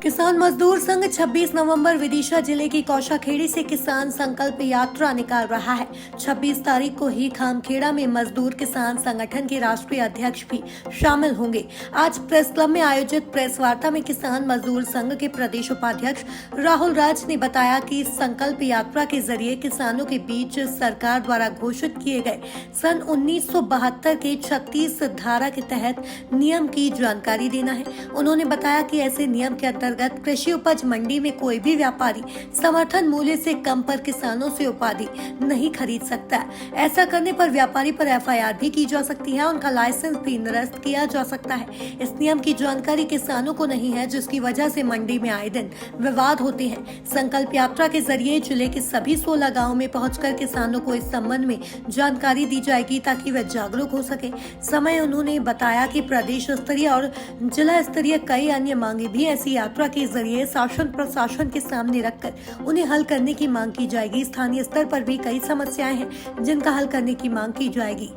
किसान मजदूर संघ 26 नवंबर विदिशा जिले की कौशाखेड़ी से किसान संकल्प यात्रा निकाल रहा है। 26 तारीख को ही खामखेड़ा में मजदूर किसान संगठन के राष्ट्रीय अध्यक्ष भी शामिल होंगे। आज प्रेस क्लब में आयोजित प्रेस वार्ता में किसान मजदूर संघ के प्रदेश उपाध्यक्ष राहुल राज ने बताया कि इस संकल्प यात्रा के जरिए किसानों के बीच सरकार द्वारा घोषित किए गए सन 1972 के 36 धारा के तहत नियम की जानकारी देना है। उन्होंने बताया कि ऐसे नियम के अंतर्गत कृषि उपज मंडी में कोई भी व्यापारी समर्थन मूल्य से कम पर किसानों से उपाधि नहीं खरीद सकता है। ऐसा करने पर व्यापारी पर एफआईआर भी की जा सकती है, उनका लाइसेंस भी निरस्त किया जा सकता है। इस नियम की जानकारी किसानों को नहीं है, जिसकी वजह से मंडी में आए दिन विवाद होते हैं। संकल्प यात्रा के जरिए जिले के सभी 16 गाँव में पहुँचकर किसानों को इस संबंध में जानकारी दी जाएगी ताकि वे जागरूक हो सके। समय उन्होंने बताया कि प्रदेश स्तरीय और जिला स्तरीय कई अन्य मांगे भी ऐसी यात्रा के जरिए शासन प्रशासन के सामने रखकर उन्हें हल करने की मांग की जाएगी। स्थानीय स्तर पर भी कई समस्याएं हैं जिनका हल करने की मांग की जाएगी।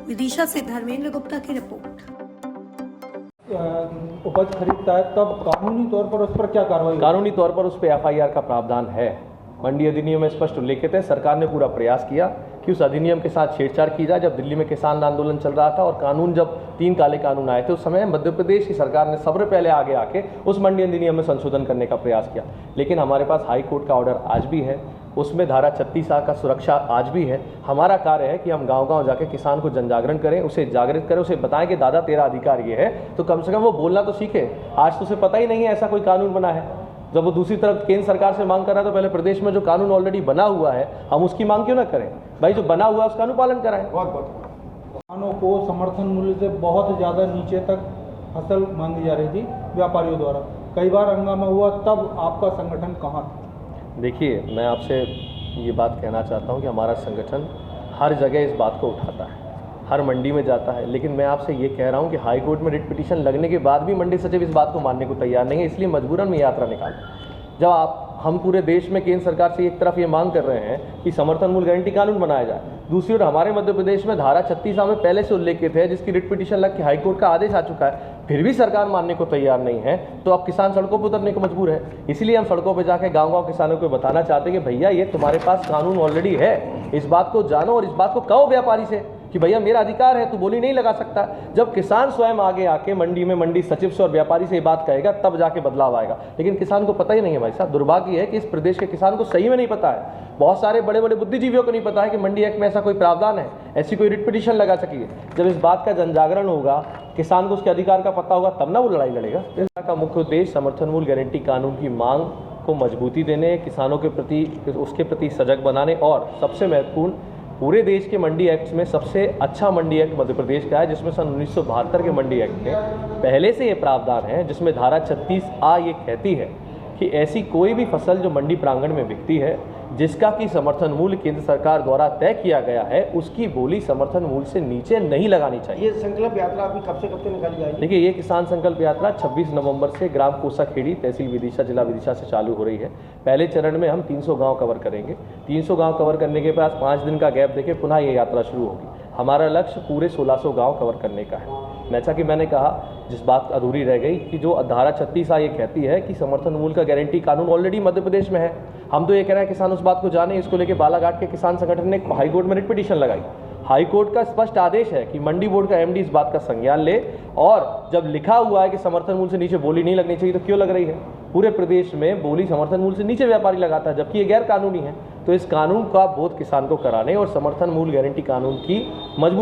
विदिशा से धर्मेंद्र गुप्ता की रिपोर्ट। उपज खरीदता है तब कानूनी तौर पर उस पर क्या कार्रवाई? कानूनी तौर पर उस पर एफआईआर का प्रावधान है। मंडी अधिनियम में स्पष्ट उल्लेखित है। सरकार ने पूरा प्रयास किया कि उस अधिनियम के साथ छेड़छाड़ की जाए। जब दिल्ली में किसान आंदोलन चल रहा था और कानून जब 3 काले कानून आए थे, उस समय मध्य प्रदेश की सरकार ने सबसे पहले आगे आके उस मंडी अधिनियम में संशोधन करने का प्रयास किया। लेकिन हमारे पास हाई कोर्ट का ऑर्डर आज भी है, उसमें धारा 36A का सुरक्षा आज भी है। हमारा कार्य है कि हम गांव-गांव जाके किसान को जनजागरण करें, उसे जागृत करें, उसे बताएं कि दादा तेरा अधिकार ये है, तो कम से कम वो बोलना तो सीखे। आज तो उसे पता ही नहीं है ऐसा कोई कानून बना है। जब वो दूसरी तरफ केंद्र सरकार से मांग कर रहा है तो पहले प्रदेश में जो कानून ऑलरेडी बना हुआ है हम उसकी मांग क्यों ना करें? भाई जो बना हुआ है उसका अनुपालन कराएं। किसानों को समर्थन मूल्य से बहुत ज़्यादा नीचे तक फसल मांगी जा रही थी व्यापारियों द्वारा। कई बार हंगामा हुआ, तब आपका संगठन कहाँ था? देखिए, मैं आपसे ये बात कहना चाहता हूँ कि हमारा संगठन हर जगह इस बात को उठाता है, हर मंडी में जाता है। लेकिन मैं आपसे ये कह रहा हूँ कि हाई कोर्ट में रिट पिटीशन लगने के बाद भी मंडी सचिव इस बात को मानने को तैयार नहीं है, इसलिए मजबूरन में यात्रा निकाली। जब हम पूरे देश में केंद्र सरकार से एक तरफ ये मांग कर रहे हैं कि समर्थन मूल्य गारंटी कानून बनाया जाए, दूसरी ओर हमारे मध्य प्रदेश में धारा 36A में पहले से उल्लेखित है जिसकी रिट पिटीशन लग के हाई कोर्ट का आदेश आ चुका है, फिर भी सरकार मानने को तैयार नहीं है, तो अब किसान सड़कों पर उतरने को मजबूर है। इसीलिए हम सड़कों पर जाकर गाँव-गाँव किसानों को बताना चाहते हैं कि भैया ये तुम्हारे पास कानून ऑलरेडी है, इस बात को जानो और इस बात को कहो व्यापारी से कि भैया मेरा अधिकार है, तू बोली नहीं लगा सकता। जब किसान स्वयं आगे आके मंडी में मंडी सचिव से और व्यापारी से ये बात कहेगा तब जाके बदलाव आएगा। लेकिन किसान को पता ही नहीं है भाई साहब। दुर्भाग्य है कि इस प्रदेश के किसान को सही में नहीं पता है। बहुत सारे बड़े बड़े बुद्धिजीवियों को नहीं पता है कि मंडी एक्ट में ऐसा कोई प्रावधान है, ऐसी कोई रिट पिटीशन लगा सकी है। जब इस बात का जनजागरण होगा, किसान को उसके अधिकार का पता होगा, तब ना वो लड़ाई लड़ेगा। इसका मुख्य उद्देश्य समर्थन मूल्य गारंटी कानून की मांग को मजबूती देने, किसानों के प्रति उसके प्रति सजग बनाने और सबसे महत्वपूर्ण पूरे देश के मंडी एक्ट में सबसे अच्छा मंडी एक्ट मध्य प्रदेश का है, जिसमें सन 1972 के मंडी एक्ट में पहले से ये प्रावधान है, जिसमें धारा 36A ये कहती है कि ऐसी कोई भी फसल जो मंडी प्रांगण में बिकती है जिसका कि समर्थन मूल्य केंद्र सरकार द्वारा तय किया गया है, उसकी बोली समर्थन मूल्य से नीचे नहीं लगानी चाहिए। ये संकल्प यात्रा अभी कब से कब तक निकाली जाएगी? देखिए, ये किसान संकल्प यात्रा 26 नवंबर से ग्राम कोसाखेड़ी, तहसील विदिशा, जिला विदिशा से चालू हो रही है। पहले चरण में हम 300 गांव कवर करेंगे। 300 गांव कवर करने के बाद 5 दिन का गैप देके पुनः ये यात्रा शुरू होगी। हमारा लक्ष्य पूरे 1600 गांव कवर करने का है। जैसा कि मैंने कहा, जिस बात अधूरी रह गई कि जो धारा 36A ये कहती है कि समर्थन मूल्य का गारंटी कानून ऑलरेडी मध्य प्रदेश में है। हम तो ये कह रहे हैं किसान उस बात को जाने। इसको लेकर बालाघाट के किसान संगठन ने हाई कोर्ट में रिट पिटीशन लगाई। हाई कोर्ट का स्पष्ट आदेश है कि मंडी बोर्ड का MD इस बात का संज्ञान ले, और जब लिखा हुआ है कि समर्थन मूल्य से नीचे बोली नहीं लगनी चाहिए तो क्यों लग रही है? पूरे प्रदेश में बोली समर्थन मूल्य से नीचे व्यापारी लगाता है, जबकि ये गैर कानूनी है। तो इस कानून का बोध किसान को कराने और समर्थन मूल्य गारंटी कानून की मजबूत